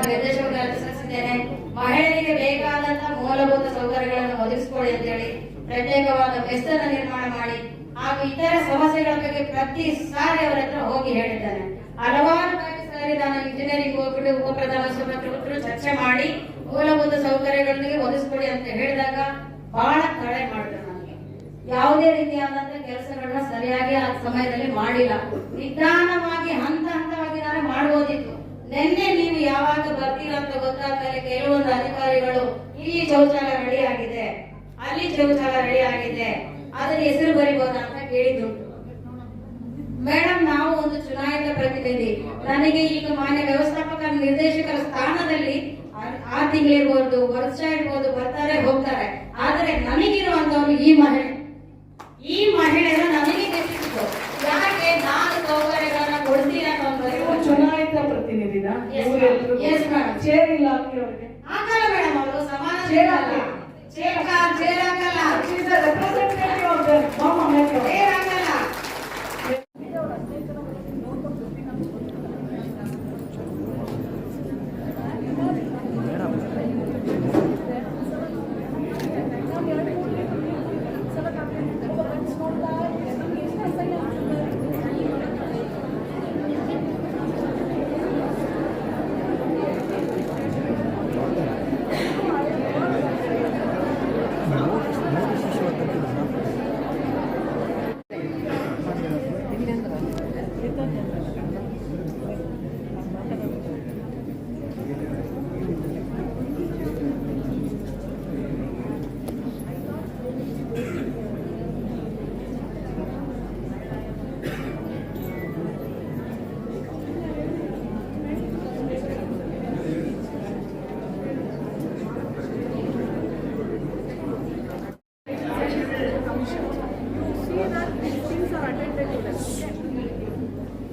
ನಿರ್ದೇಶಕರಿಗೆ ಸಲ್ಲಿಸಿದ್ದೇನೆ. ಮಹಿಳೆಯರಿಗೆ ಬೇಕಾದಂತಹ ಮೂಲಭೂತ ಸೌಕರ್ಯಗಳನ್ನು ಒದಗಿಸಿಕೊಡಿ ಅಂತ ಹೇಳಿ ಪ್ರತ್ಯೇಕವಾದ ಮೆಸ್ಸನ್ನು ನಿರ್ಮಾಣ ಮಾಡಿ ಹಾಗೂ ಇತರ ಸಮಸ್ಯೆಗಳ ಬಗ್ಗೆ ಪ್ರತಿ ಸಾರಿ ಅವರ ಹತ್ರ ಹೋಗಿ ಹೇಳಿದ್ದಾನೆ. ಹಲವಾರು ಸಾರಿ ನಾನು ಇಂಜಿನಿಯರಿಂಗ್ ಹೋಗ್ಬಿಟ್ಟು ಉಪಪ್ರಧಾನ ಚರ್ಚೆ ಮಾಡಿ ಮೂಲಭೂತ ಸೌಕರ್ಯಗಳಿಗೆ ಒದಗಿಸಿಕೊಡಿ ಅಂತ ಹೇಳಿದಾಗ ಬಹಳ ತಡೆ ಮಾಡಿದ್ರು. ನನಗೆ ಯಾವುದೇ ರೀತಿಯಾದಂತಹ ಕೆಲಸಗಳನ್ನ ಸರಿಯಾಗಿ ಆ ಸಮಯದಲ್ಲಿ ಮಾಡಿಲ್ಲ. ನಿಧಾನವಾಗಿ ಹಂತವಾಗಿ ನಾನು ಮಾಡಬಹುದಿತ್ತು. ನಿನ್ನೆ ನೀವು ಯಾವಾಗ ಬರ್ತೀರಾ ಅಂತ ಗೊತ್ತಾಗ್ತಾರೆ ಕೆಲವೊಂದು ಅಧಿಕಾರಿಗಳು ಇಲ್ಲಿ ಶೌಚಾಲಯ ರೆಡಿ ಆಗಿದೆ, ಅಲ್ಲಿ ಶೌಚಾಲಯ ರೆಡಿ ಆಗಿದೆ, ಅದರ ಹೆಸರು ಬರಿಬಹುದಾ ಅಂತ ಕೇಳಿದ್ರು. ಮೇಡಮ್, ನಾವು ಒಂದು ಚುನಾಯಿತ ಪ್ರತಿನಿಧಿ, ನನಗೆ ಈಗ ಮಾನ್ಯ ವ್ಯವಸ್ಥಾಪಕ ನಿರ್ದೇಶಕರ ಸ್ಥಾನದಲ್ಲಿ 6 ತಿಂಗಳಿರ್ಬೋದು, ವರ್ಷ ಇರ್ಬೋದು, ಬರ್ತಾರೆ ಹೋಗ್ತಾರೆ. ಆದರೆ ನನಗಿರುವಂತವ್ರು ಈ ಮಹಿಳೆಯರು ನನಗೆ ಗೆಲ್ಲಿಸಿದ್ರು. ಯಾಕೆ ನಾನು ಸೌಕರ್ಯಗಳನ್ನ ಕೊಡ್ತೀನಿ ಅನ್ನೋ ಚುನಾಯಿತ ಪ್ರತಿನಿಧಿನ ಚೇರ್ ಇಲ್ಲ ಆಗಲ್ಲ ಮೇಡಮ್, ಅವರು ಸಮಾನ ಚೇರ್ ಆಗಲ್ಲ.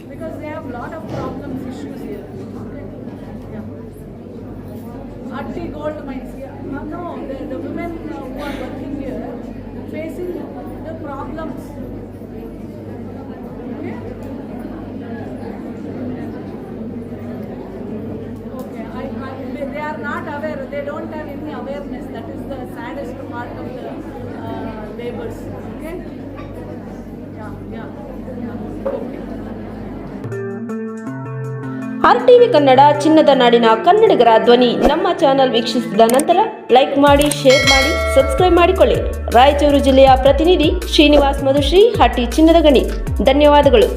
Because they have a lot of problems, issues here. Atti gold mines here. No, the women who are working here facing the problems. Okay, they are not aware. They don't have any awareness. That is the saddest part of the labours. Okay. Okay. RTV Kannada ಚಿನ್ನದ ನಾಡಿನ ಕನ್ನಡಿಗರ ಧ್ವನಿ. ನಮ್ಮ channel ವೀಕ್ಷಿಸಿದ ನಂತರ like ಮಾಡಿ, share ಮಾಡಿ, subscribe ಮಾಡಿಕೊಳ್ಳಿ. ರಾಯಚೂರು ಜಿಲ್ಲೆಯ ಪ್ರತಿನಿಧಿ ಶ್ರೀನಿವಾಸ್ ಮಧುಶ್ರೀ, ಹಟ್ಟಿ ಚಿನ್ನದ ಗಣಿ. ಧನ್ಯವಾದಗಳು.